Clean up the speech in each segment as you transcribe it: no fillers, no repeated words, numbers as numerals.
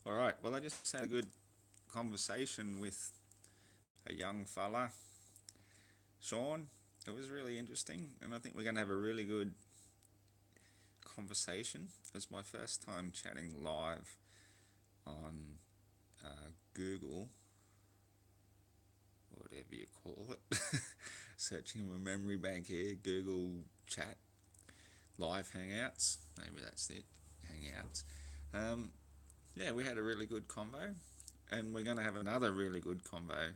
All right. Well, I just had a good conversation with a young fella, Sean. It was really interesting, and I think we're going to have a really good conversation. It was my first time chatting live on Google, whatever you call it. Searching my memory bank here, Google Chat, Live Hangouts. Maybe that's it, Hangouts. Um, yeah, we had a really good convo, and we're going to have another really good convo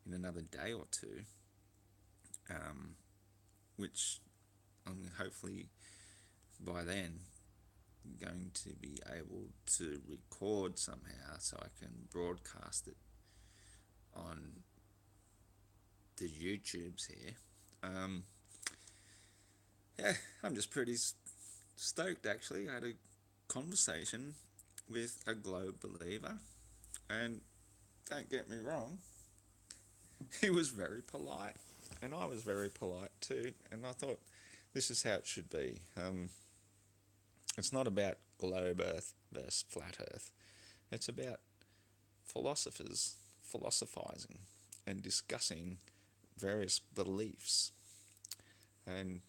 in another day or two, um, which I'm hopefully by then going to be able to record somehow so I can broadcast it on the YouTubes here. Um, yeah, I'm just pretty stoked actually. I had a conversation with a Globe believer, and don't get me wrong, he was very polite, and I was very polite too. And I thought this is how it should be. It's not about globe Earth versus flat Earth. It's about philosophers philosophizing and discussing various beliefs. And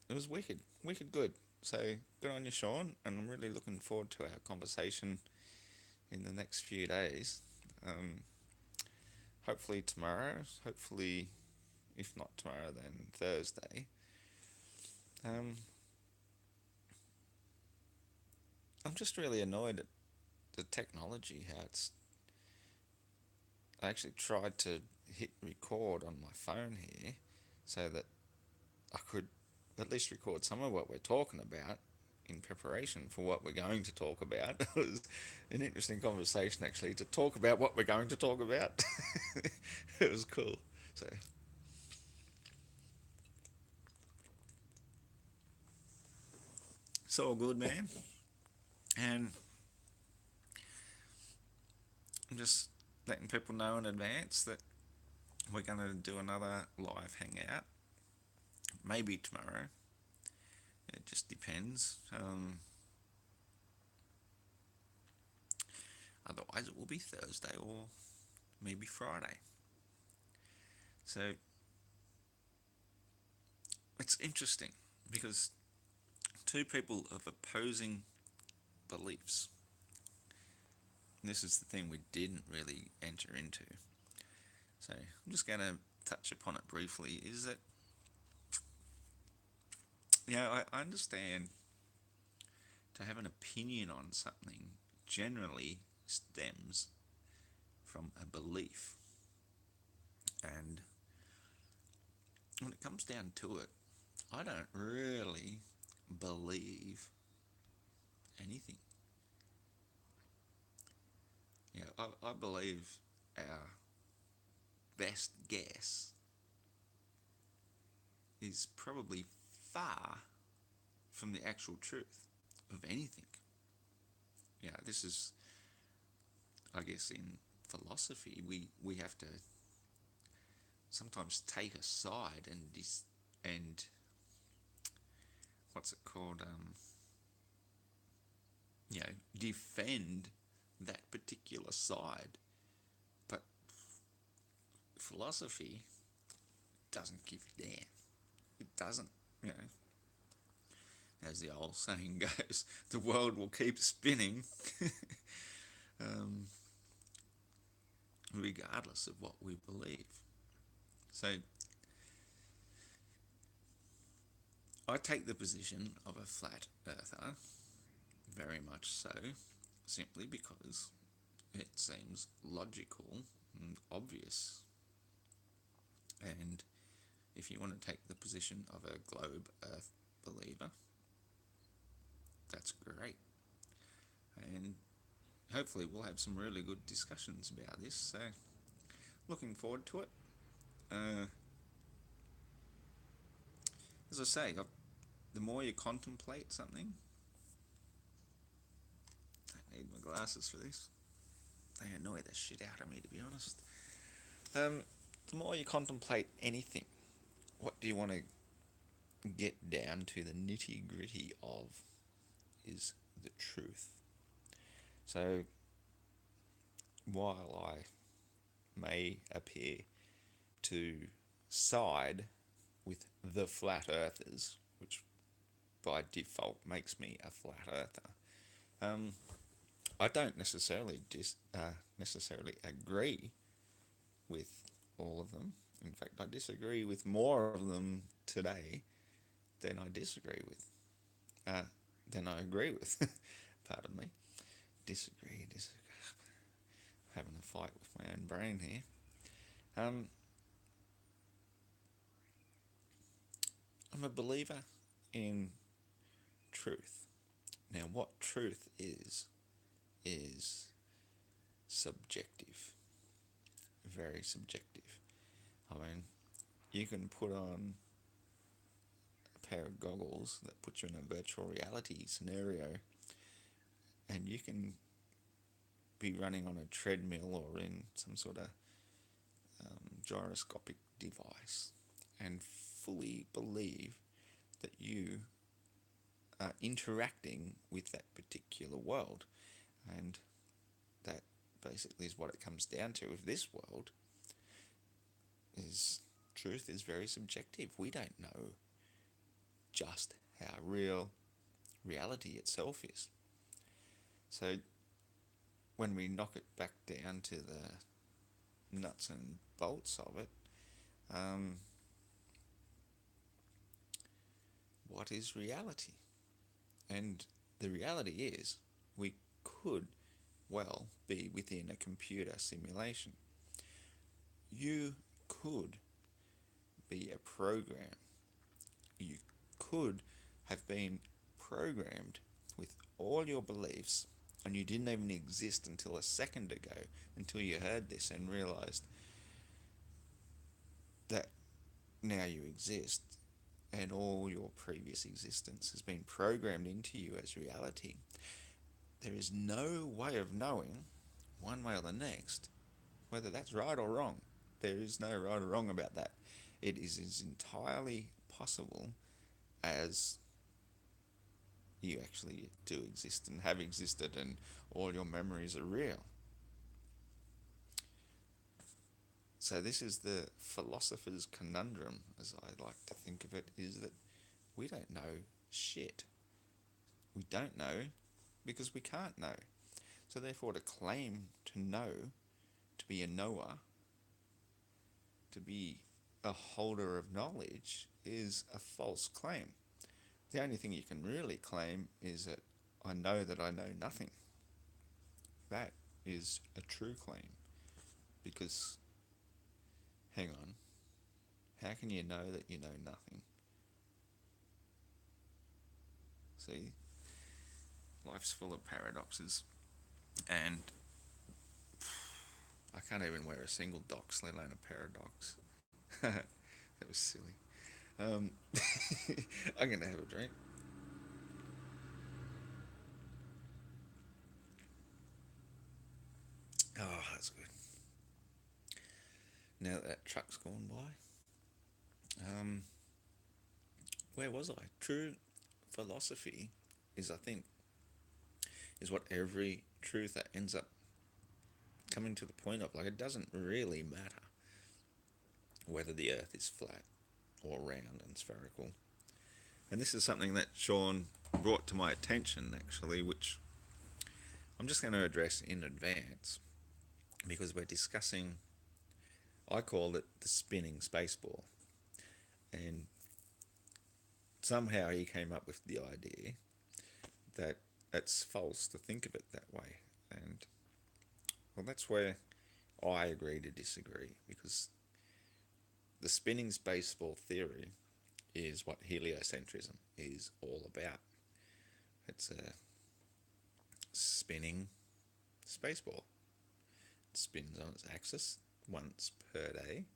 it was wicked, wicked good. So good on you, Sean. And I'm really looking forward to our conversation in the next few days. Um, Hopefully tomorrow. Hopefully, if not tomorrow, then Thursday. Um, I'm just really annoyed at the technology, how it's. I actually tried to hit record on my phone here so that I could at least record some of what we're talking about in preparation for what we're going to talk about. It was an interesting conversation actually to talk about what we're going to talk about. It was cool. So it's all good, man. And I'm just letting people know in advance that we're going to do another live hangout. Maybe tomorrow. It just depends. Otherwise, it will be Thursday or maybe Friday. So it's interesting because two people of opposing beliefs. And this is the thing we didn't really enter into. So I'm just going to touch upon it briefly. Is that, I understand to have an opinion on something generally stems from a belief. And when it comes down to it, I don't really believe anything. I believe our best guess is probably far from the actual truth of anything. This is, I guess, in philosophy, we have to sometimes take a side and what's it called? Defend that particular side. But philosophy doesn't give a damn. It doesn't, you know, as the old saying goes, the world will keep spinning um, regardless of what we believe. So I take the position of a flat earther, very much so, simply because it seems logical and obvious. And if you want to take the position of a globe earth believer, that's great. And hopefully we'll have some really good discussions about this. So looking forward to it. Uh, as I say, the more you contemplate something, I need my glasses for this. They annoy the shit out of me, to be honest. Um, the more you contemplate anything, what do you want to get down to the nitty gritty of is the truth. So while I may appear to side with the flat earthers, which by default makes me a flat earther, um, I don't necessarily agree with all of them. In fact, I disagree with more of them today than I disagree with, uh, than I agree with. Pardon me. Disagree. Having a fight with my own brain here. Um, I'm a believer in truth. Now, what truth is subjective, very subjective. I mean, you can put on a pair of goggles that put you in a virtual reality scenario, and you can be running on a treadmill or in some sort of gyroscopic device and fully believe that you are interacting with that particular world. And that basically is what it comes down to. If this world is truth is very subjective, we don't know just how real reality itself is. So when we knock it back down to the nuts and bolts of it, um, what is reality? And the reality is, we could well be within a computer simulation. You could be a program. You could have been programmed with all your beliefs, and you didn't even exist until a second ago, until you heard this and realized that now you exist, and all your previous existence has been programmed into you as reality. There is no way of knowing, one way or the next, whether that's right or wrong. There is no right or wrong about that. It is as entirely possible as you actually do exist and have existed, and all your memories are real. So this is the philosopher's conundrum, as I like to think of it, is that we don't know shit. We don't know because we can't know. So therefore, to claim to know, to be a knower, to be a holder of knowledge, is a false claim. The only thing you can really claim is that I know that I know nothing. That is a true claim. Because, hang on, how can you know that you know nothing? See, life's full of paradoxes, and I can't even wear a single dox, let alone a paradox. That was silly. Um, I'm gonna have a drink. Oh, that's good. Now that truck's gone by, um, where was I? True philosophy is, I think, is what every truther ends up coming to the point of. Like, it doesn't really matter whether the earth is flat or round and spherical. And this is something that Sean brought to my attention, actually, which I'm just going to address in advance because we're discussing, I called it the spinning space ball. And somehow he came up with the idea that it's false to think of it that way. And, well, that's where I agree to disagree, because the spinning space ball theory is what heliocentrism is all about. It's a spinning space ball. It spins on its axis once per day,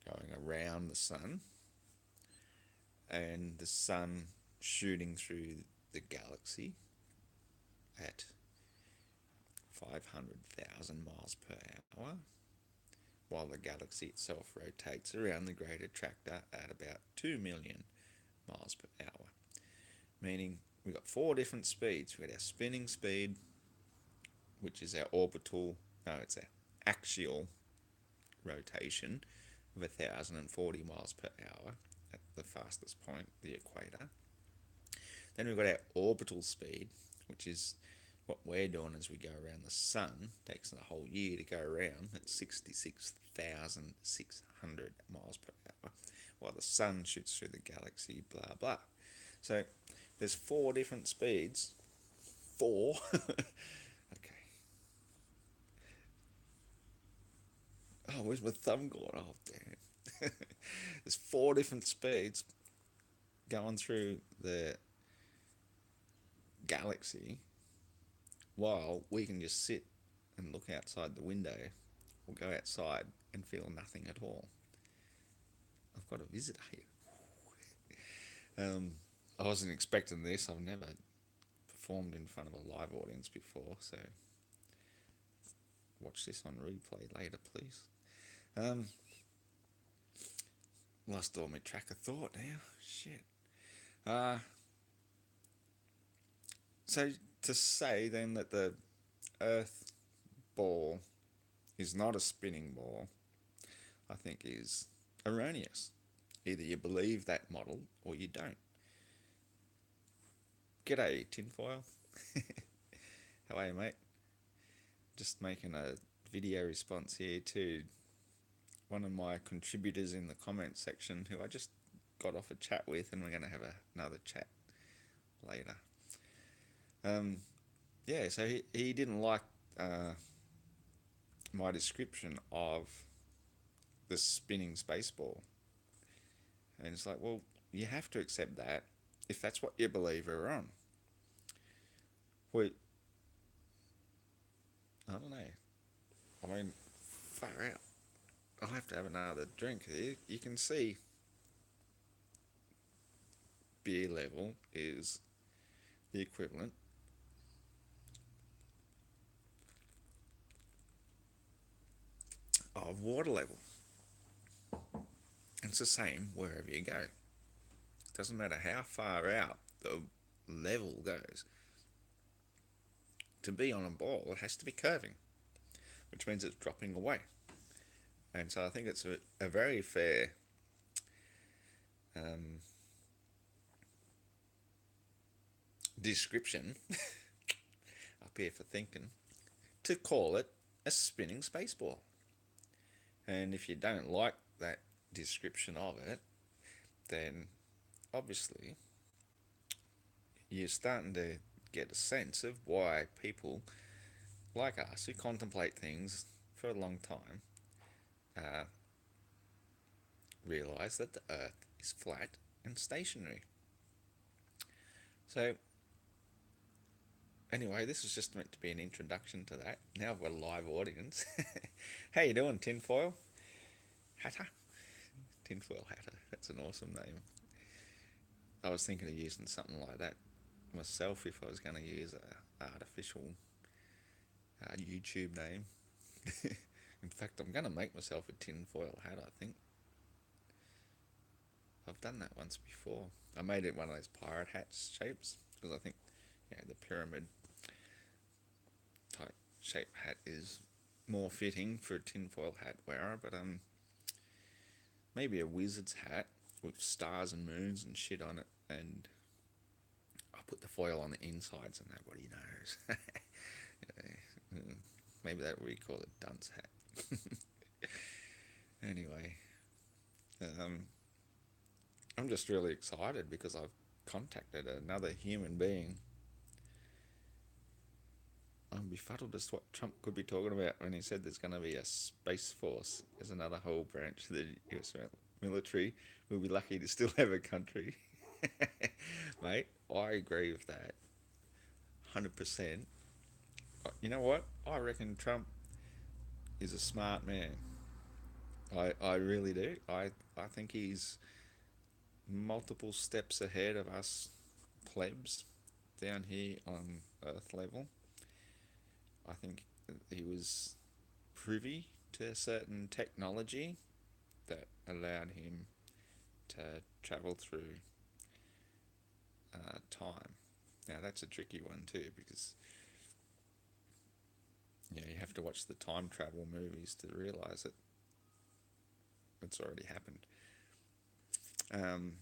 going around the sun, and the sun shooting through the galaxy at 500,000 miles per hour, while the galaxy itself rotates around the great attractor at about 2 million miles per hour. Meaning we've got four different speeds. We've got our spinning speed, which is our orbital, no, it's our axial rotation of 1,040 miles per hour at the fastest point, the equator. Then we've got our orbital speed, which is what we're doing as we go around the sun. It takes a whole year to go around at 66,600 miles per hour, while the sun shoots through the galaxy, blah blah. So there's 4 different speeds. 4. Okay. Oh, where's my thumb gone? Oh, damn. There's 4 different speeds going through the galaxy, while we can just sit and look outside the window or go outside and feel nothing at all. I've got a visitor here. I wasn't expecting this. I've never performed in front of a live audience before, so watch this on replay later, please. Lost all my track of thought now. Shit. So to say then that the Earth ball is not a spinning ball, I think is erroneous. Either you believe that model or you don't. G'day, tinfoil. How are you, mate? Just making a video response here to one of my contributors in the comments section who I just got off a chat with, and we're going to have another chat later. Yeah, so he didn't like my description of the spinning space ball. And it's like, well, you have to accept that if that's what you believe we're on. Wait, I don't know. I mean, far out. I'll have to have another drink here. You can see beer level is the equivalent of water level. It's the same wherever you go. It doesn't matter how far out the level goes. To be on a ball, it has to be curving, which means it's dropping away. And so I think it's a very fair description up here for thinking to call it a spinning space ball. And if you don't like that description of it, then obviously you're starting to get a sense of why people like us who contemplate things for a long time realize that the Earth is flat and stationary. So anyway, this was just meant to be an introduction to that. Now I've got a live audience. How you doing, Tinfoil Hatter? Tinfoil Hatter, that's an awesome name. I was thinking of using something like that myself if I was going to use a artificial YouTube name. In fact, I'm going to make myself a tinfoil hat, I think. I've done that once before. I made it one of those pirate hats shapes, because I think the pyramid type shape hat is more fitting for a tinfoil hat wearer, but maybe a wizard's hat with stars and moons and shit on it, and I'll put the foil on the inside so nobody knows. Maybe that would be called a dunce hat. Anyway, I'm just really excited because I've contacted another human being. I'm befuddled as to what Trump could be talking about when he said there's going to be a space force as another whole branch of the US military. We'll be lucky to still have a country. Mate, I agree with that 100%. You know what? I reckon Trump is a smart man. I really do. I think he's multiple steps ahead of us plebs down here on Earth level. I think he was privy to a certain technology that allowed him to travel through time. Now that's a tricky one too, because watch the time travel movies to realize that it's already happened. Um,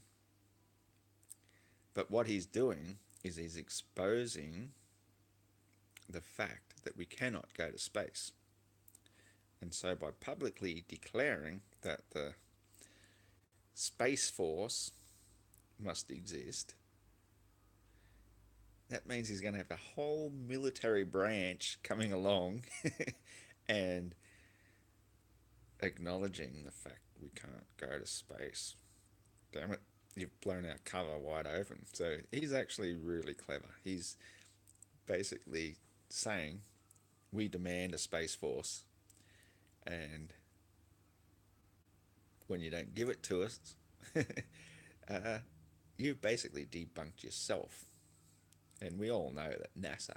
but what he's doing is he's exposing the fact that we cannot go to space. And so by publicly declaring that the Space Force must exist, that means he's going to have a whole military branch coming along and acknowledging the fact we can't go to space. Damn it, you've blown our cover wide open. So he's actually really clever. He's basically saying we demand a Space Force, and when you don't give it to us, you've basically debunked yourself. And we all know that NASA,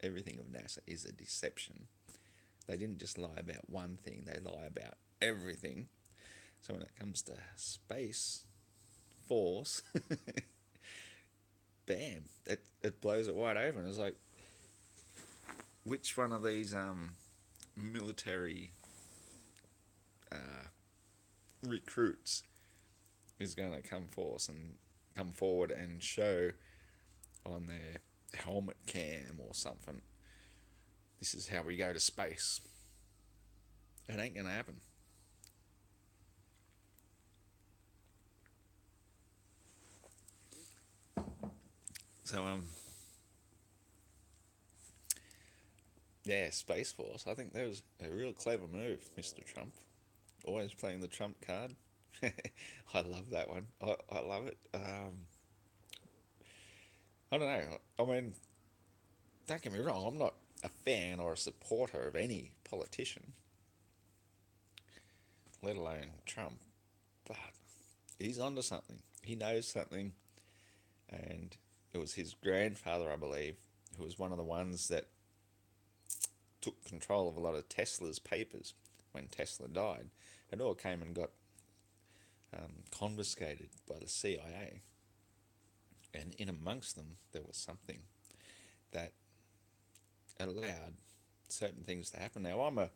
everything of NASA is a deception. They didn't just lie about one thing, they lie about everything. So when it comes to Space Force, bam, it blows it wide open. It's like, which one of these military recruits is going to come forward and show on their helmet cam or something, this is how we go to space? It ain't going to happen. So yeah, Space Force. I think that was a real clever move, Mr. Trump. Always playing the Trump card. I love that one. I love it. I don't know. I mean, don't get me wrong. I'm not a fan or a supporter of any politician, let alone Trump. But he's onto something. He knows something, and it was his grandfather, I believe, who was one of the ones that took control of a lot of Tesla's papers when Tesla died. It all came and got confiscated by the CIA, and in amongst them there was something that allowed certain things to happen. Now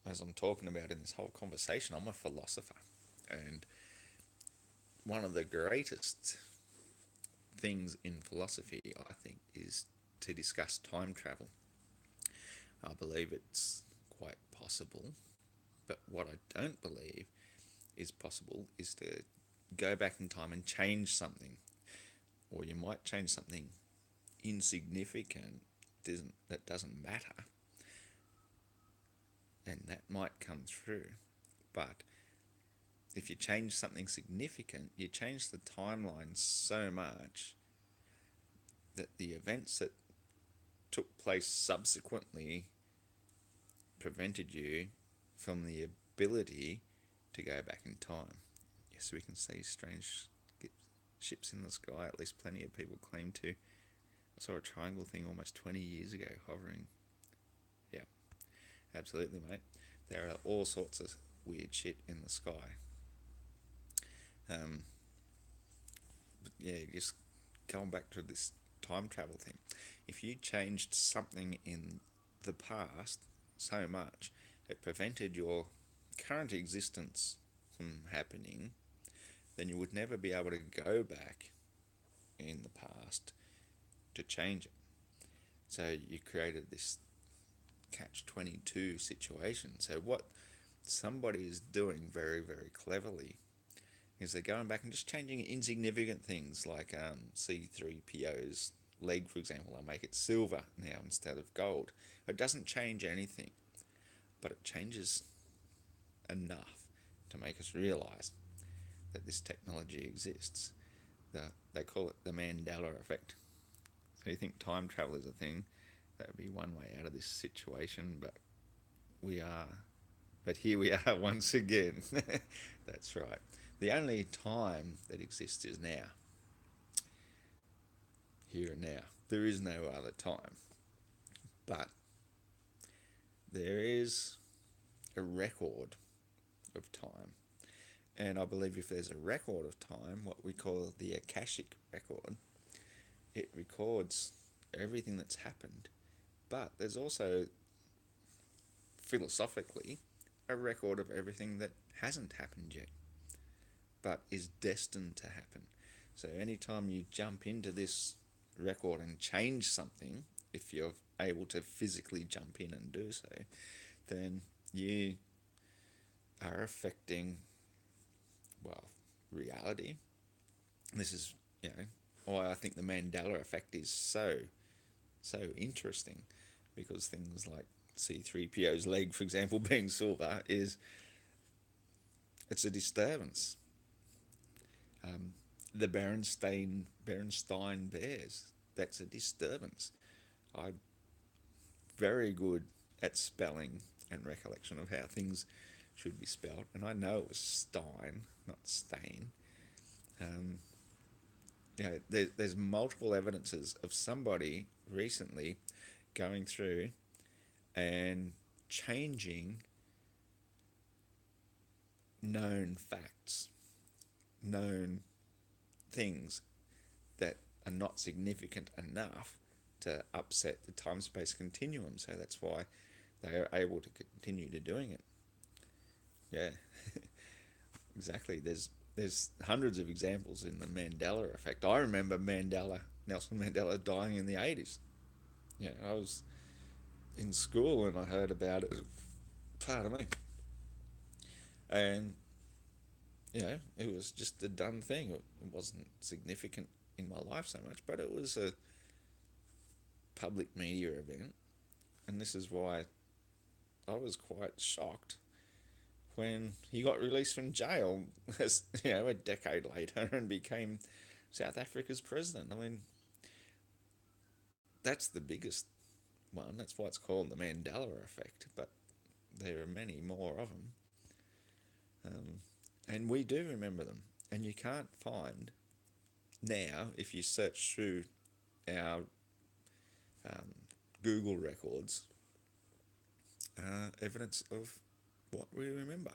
as I'm talking about in this whole conversation, I'm a philosopher, and one of the greatest things in philosophy, I think, is to discuss time travel. I believe it's quite possible, but what I don't believe is possible is to go back in time and change something, or you might change something insignificant that doesn't matter, and that might come through. But if you change something significant, you change the timeline so much that the events that took place subsequently prevented you from the ability to go back in time. Yes, we can see strange ships in the sky, at least plenty of people claim to. I saw a triangle thing almost 20 years ago hovering. Yeah, absolutely, mate. There are all sorts of weird shit in the sky. But yeah, just going back to this time travel thing. If you changed something in the past so much, it prevented your current existence from happening, then you would never be able to go back in the past to change it. So you created this catch-22 situation. So what somebody is doing very, very cleverly is they're going back and just changing insignificant things like C3PO's leg, for example. They'll make it silver now instead of gold. It doesn't change anything, but it changes enough to make us realize that this technology exists. They call it the Mandela effect. So you think time travel is a thing, that would be one way out of this situation, but here we are once again. That's right. The only time that exists is now. Here and now. There is no other time. But there is a record of time. And I believe if there's a record of time, what we call the Akashic record, it records everything that's happened. But there's also philosophically, a record of everything that hasn't happened yet, but is destined to happen. So anytime you jump into this record and change something, if you're able to physically jump in and do so, then you are affecting, well, reality. This is, why I think the Mandela effect is so interesting, because things like C3PO's leg, for example, being silver, it's a disturbance. The Berenstain Bears, that's a disturbance. I'm very good at spelling and recollection of how things should be spelled, and I know it was Stein, not Stain. Um, there's multiple evidences of somebody recently going through and changing known facts, known things that are not significant enough to upset the time-space continuum. So that's why they are able to continue to doing it. Yeah, exactly. There's hundreds of examples in the Mandela effect. I remember Nelson Mandela dying in the 80s. Yeah, I was in school and I heard about it. Pardon me. And it was just a done thing. It wasn't significant in my life so much, but it was a public media event, and this is why I was quite shocked when he got released from jail, as a decade later, and became South Africa's president. I mean, that's the biggest one. That's why it's called the Mandela effect. But there are many more of them, and we do remember them. And you can't find now, if you search through our Google records, evidence of what we remember.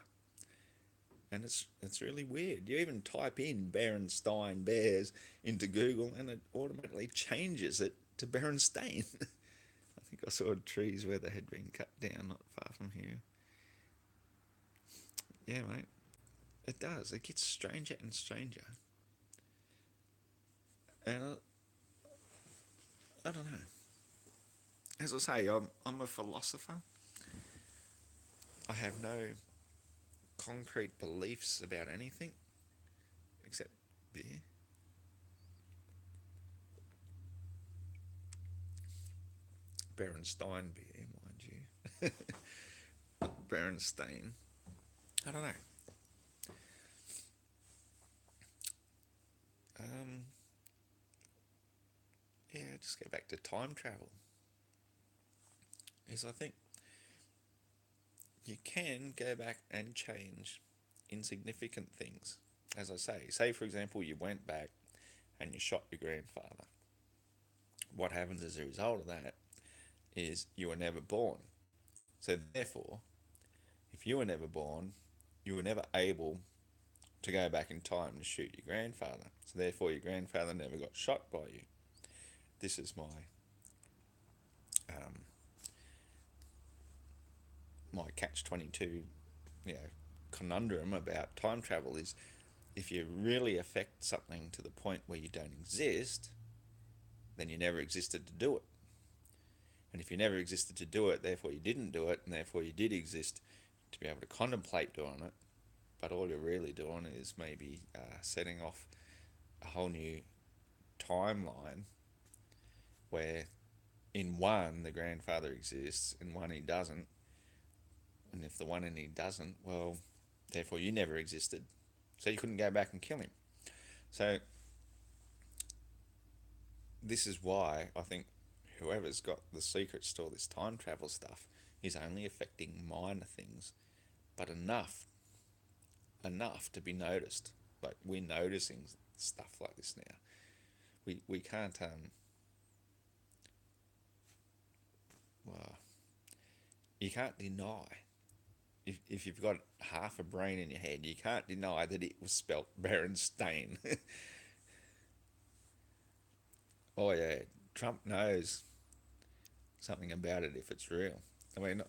And it's really weird. You even type in Berenstain Bears into Google and it automatically changes it to Berenstain. I think I saw trees where they had been cut down not far from here. Yeah, mate. It does. It gets stranger and stranger. And I don't know. As I say, I'm a philosopher. I have no concrete beliefs about anything except beer. Berenstain beer, mind you. Berenstain. I don't know. Um, yeah, just go back to time travel. Is I think you can go back and change insignificant things. As I say for example, you went back and you shot your grandfather. What happens as a result of that is you were never born. So therefore, if you were never born, you were never able to go back in time to shoot your grandfather. So therefore, your grandfather never got shot by you. This is um, my catch-22, conundrum about time travel is, if you really affect something to the point where you don't exist, then you never existed to do it. And if you never existed to do it, therefore you didn't do it, and therefore you did exist to be able to contemplate doing it. But all you're really doing is maybe setting off a whole new timeline where in one the grandfather exists, in one he doesn't. And if the one and he doesn't, well, therefore you never existed. So you couldn't go back and kill him. So this is why I think whoever's got the secrets to all this time travel stuff is only affecting minor things, but enough to be noticed. Like, we're noticing stuff like this now. We can't well, you can't deny, if you've got half a brain in your head, you can't deny that it was spelt Berenstain. Oh yeah, Trump knows something about it if it's real. I mean,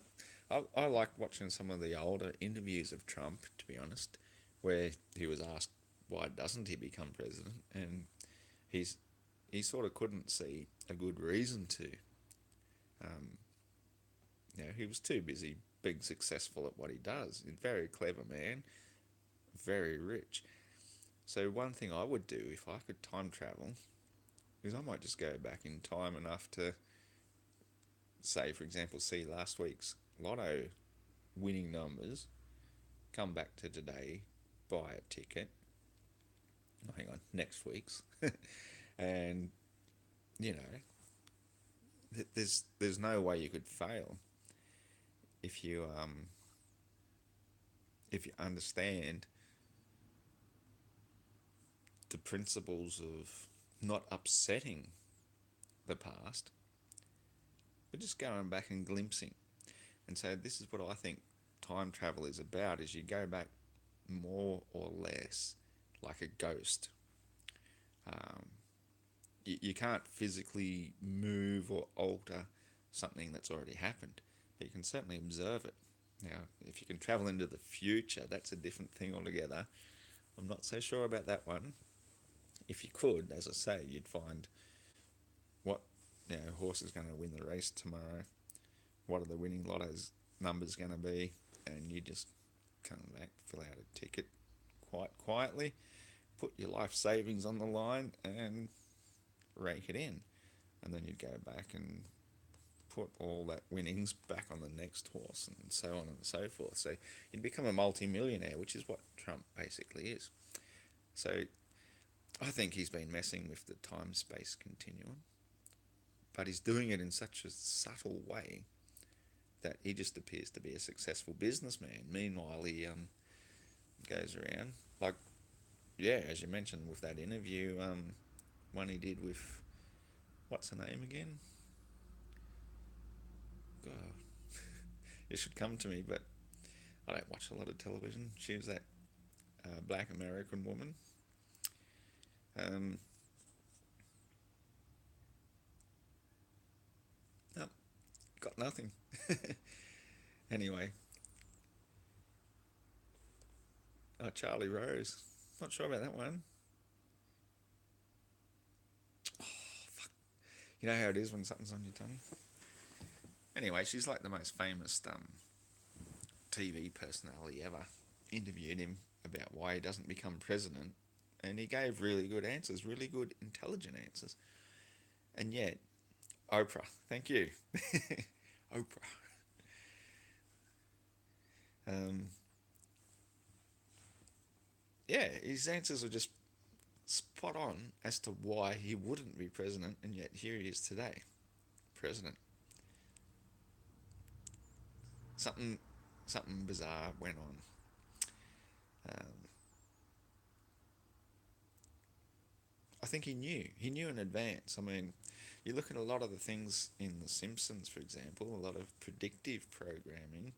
I like watching some of the older interviews of Trump, to be honest, where he was asked why doesn't he become president, and he's he sort of couldn't see a good reason to. Um, he was too busy being successful at what he does. He's a very clever man, very rich. So one thing I would do if I could time travel is I might just go back in time enough to say, for example, see last week's lotto winning numbers, come back to today, buy a ticket. Oh, hang on, next week's, and you know, there's no way you could fail if you understand the principles of not upsetting the past, but just going back and glimpsing. And so this is what I think time travel is about: is you go back more or less like a ghost. Um, you can't physically move or alter something that's already happened, but you can certainly observe it. Now, if you can travel into the future, that's a different thing altogether. I'm not so sure about that one. If you could, as I say, you'd find what horse is going to win the race tomorrow. What are the winning lotto's numbers going to be? And you just come back, fill out a ticket quite quietly, put your life savings on the line, and rake it in. And then you'd go back and put all that winnings back on the next horse, and so on and so forth. So you'd become a multi-millionaire, which is what Trump basically is. So I think he's been messing with the time-space continuum, but he's doing it in such a subtle way that he just appears to be a successful businessman. Meanwhile, he goes around like, yeah, as you mentioned with that interview, one he did with, what's her name again? God, it should come to me, but I don't watch a lot of television. She was that black American woman. Um, no, got nothing. Anyway, Charlie Rose. Not sure about that one. Oh, fuck. You know how it is when something's on your tongue? Anyway, she's like the most famous TV personality ever. Interviewed him about why he doesn't become president, and he gave really good answers, really good, intelligent answers. And yet, Oprah, thank you. Oprah. Um, yeah, his answers are just spot on as to why he wouldn't be president, and yet here he is today, president. Something, something bizarre went on. Um, I think he knew. He knew in advance. I mean, you look at a lot of the things in The Simpsons, for example, a lot of predictive programming,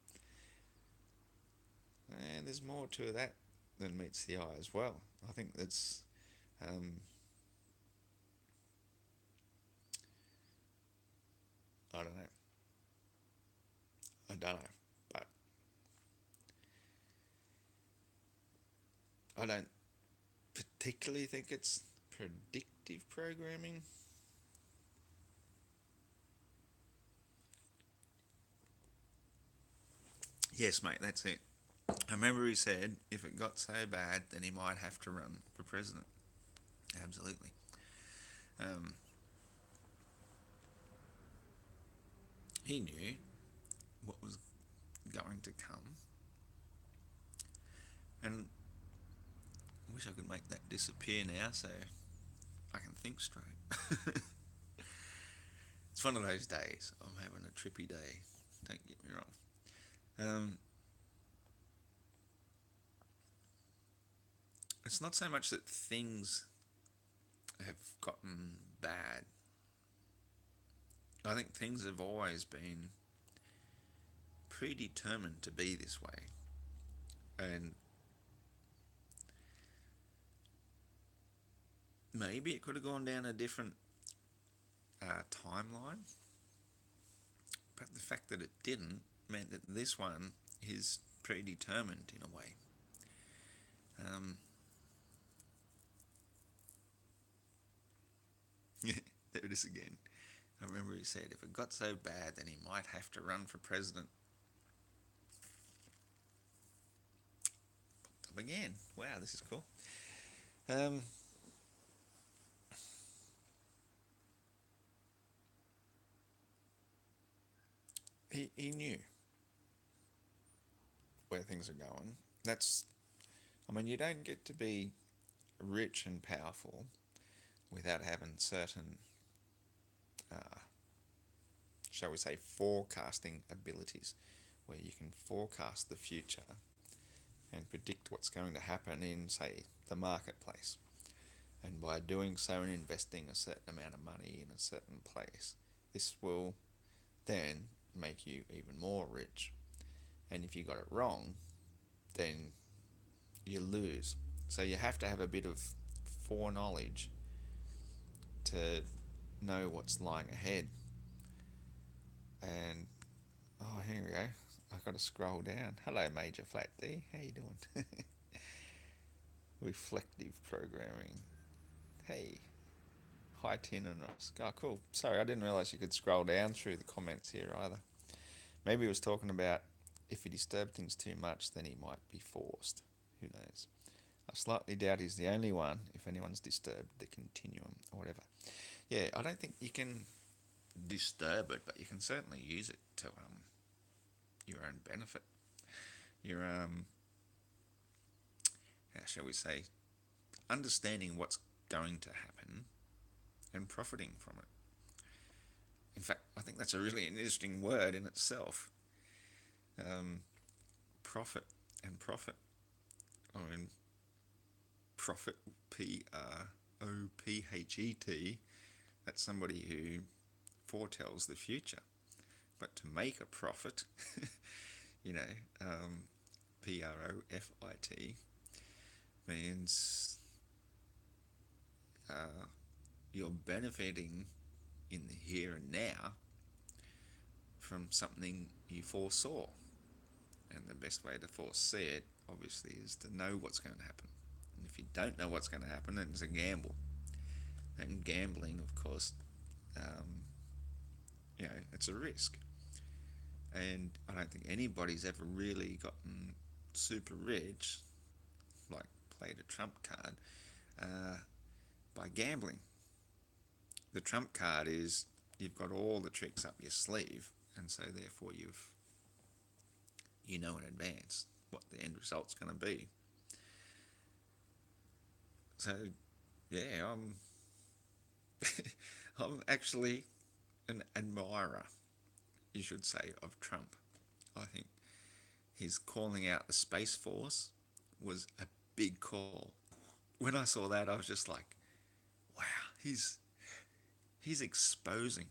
and there's more to that than meets the eye as well. I think that's um, I don't know. I don't know, but I don't particularly think it's predictive programming. Yes, mate, that's it. I remember he said if it got so bad, then he might have to run for president. Absolutely. Um, he knew what was going to come, and I wish I could make that disappear now so I can think straight. It's one of those days. I'm having a trippy day. Don't get me wrong. It's not so much that things have gotten bad. I think things have always been predetermined to be this way. And maybe it could have gone down a different timeline, but the fact that it didn't meant that this one is predetermined in a way. There it is again. I remember he said if it got so bad, then he might have to run for president. Up again. Wow, this is cool. Um, he knew where things are going. I mean, you don't get to be rich and powerful without having certain, uh, shall we say, forecasting abilities, where you can forecast the future and predict what's going to happen in, say, the marketplace. And by doing so and investing a certain amount of money in a certain place, this will then make you even more rich. And if you got it wrong, then you lose. So you have to have a bit of foreknowledge to know what's lying ahead. And oh, here we go. I've got to scroll down. Hello, Major Flat D. How you doing? Reflective programming. Hey. Hi, Tin and Ross. Oh, cool. Sorry, I didn't realise you could scroll down through the comments here either. Maybe he was talking about if he disturbed things too much, then he might be forced. Who knows? I slightly doubt he's the only one if anyone's disturbed the continuum or whatever. Yeah, I don't think you can disturb it, but you can certainly use it to your own benefit. Your how shall we say, understanding what's going to happen and profiting from it. In fact, I think that's a really interesting word in itself. Profit and profit. I mean, profit, Prophet. That's somebody who foretells the future. But to make a profit, you know, Profit means you're benefiting in the here and now from something you foresaw. And the best way to foresee it, obviously, is to know what's going to happen. And if you don't know what's going to happen, then it's a gamble. And gambling, of course, it's a risk. And I don't think anybody's ever really gotten super rich, like played a trump card, by gambling. The trump card is you've got all the tricks up your sleeve, and so therefore you know in advance what the end result's going to be. So yeah, I'm actually an admirer, you should say, of Trump. I think his calling out the Space Force was a big call. When I saw that, I was just like, wow, he's exposing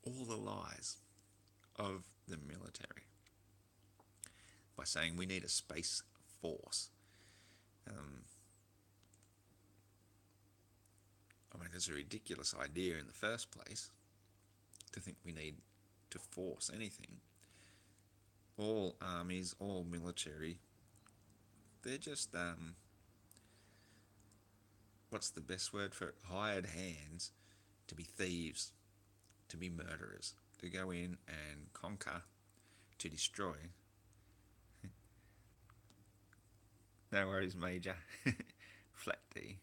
all the lies of the military by saying we need a space force. I mean, it's a ridiculous idea in the first place to think we need to force anything. All armies, all military, they're just, what's the best word for it? Hired hands to be thieves, to be murderers, to go in and conquer, to destroy. No worries, Major. Flat D.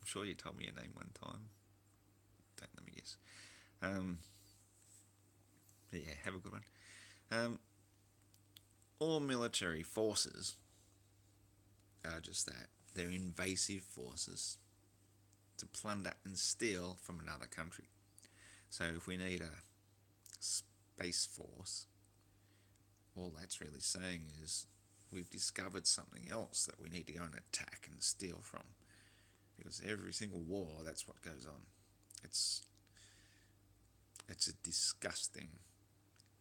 I'm sure you told me your name one time. Don't let me guess. Yeah, have a good one. All military forces are just that. They're invasive forces to plunder and steal from another country. So if we need a space force, all that's really saying is we've discovered something else that we need to go and attack and steal from. Because every single war, that's what goes on. It's a disgusting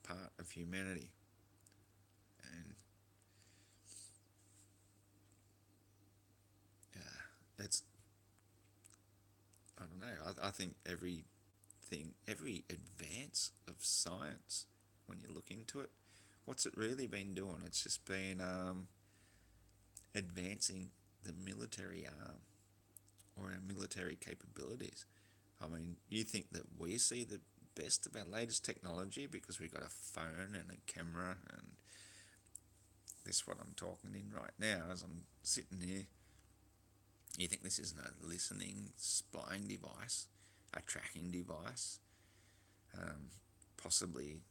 part of humanity. And it's, I don't know, I think every advance of science when you look into it. What's it really been doing? It's just been advancing the military arm or our military capabilities. I mean, you think that we see the best of our latest technology because we've got a phone and a camera and this what I'm talking in right now as I'm sitting here. You think this isn't a listening, spying device, a tracking device, possibly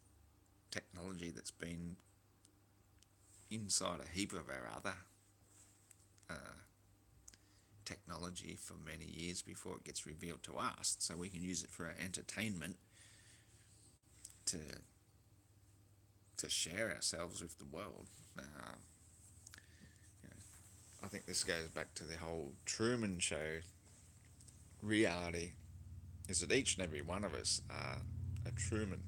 technology that's been inside a heap of our other technology for many years before it gets revealed to us, so we can use it for our entertainment to share ourselves with the world. You know, I think this goes back to the whole Truman Show. Reality is that each and every one of us are a Truman.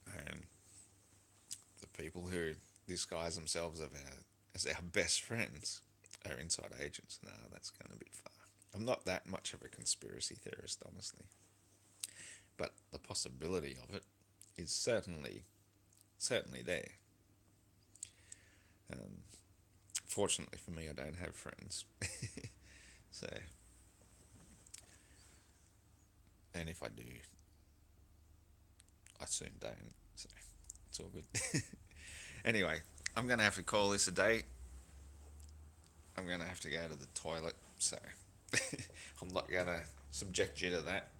And the people who disguise themselves as our best friends are inside agents. No, that's going a bit far. I'm not that much of a conspiracy theorist, honestly. But the possibility of it is certainly there. Um, Fortunately for me, I don't have friends. So, and if I do, I soon don't. So, it's all good. Anyway, I'm going to have to call this a day. I'm going to have to go to the toilet. So, I'm not going to subject you to that.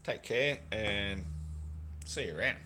Take care and see you around.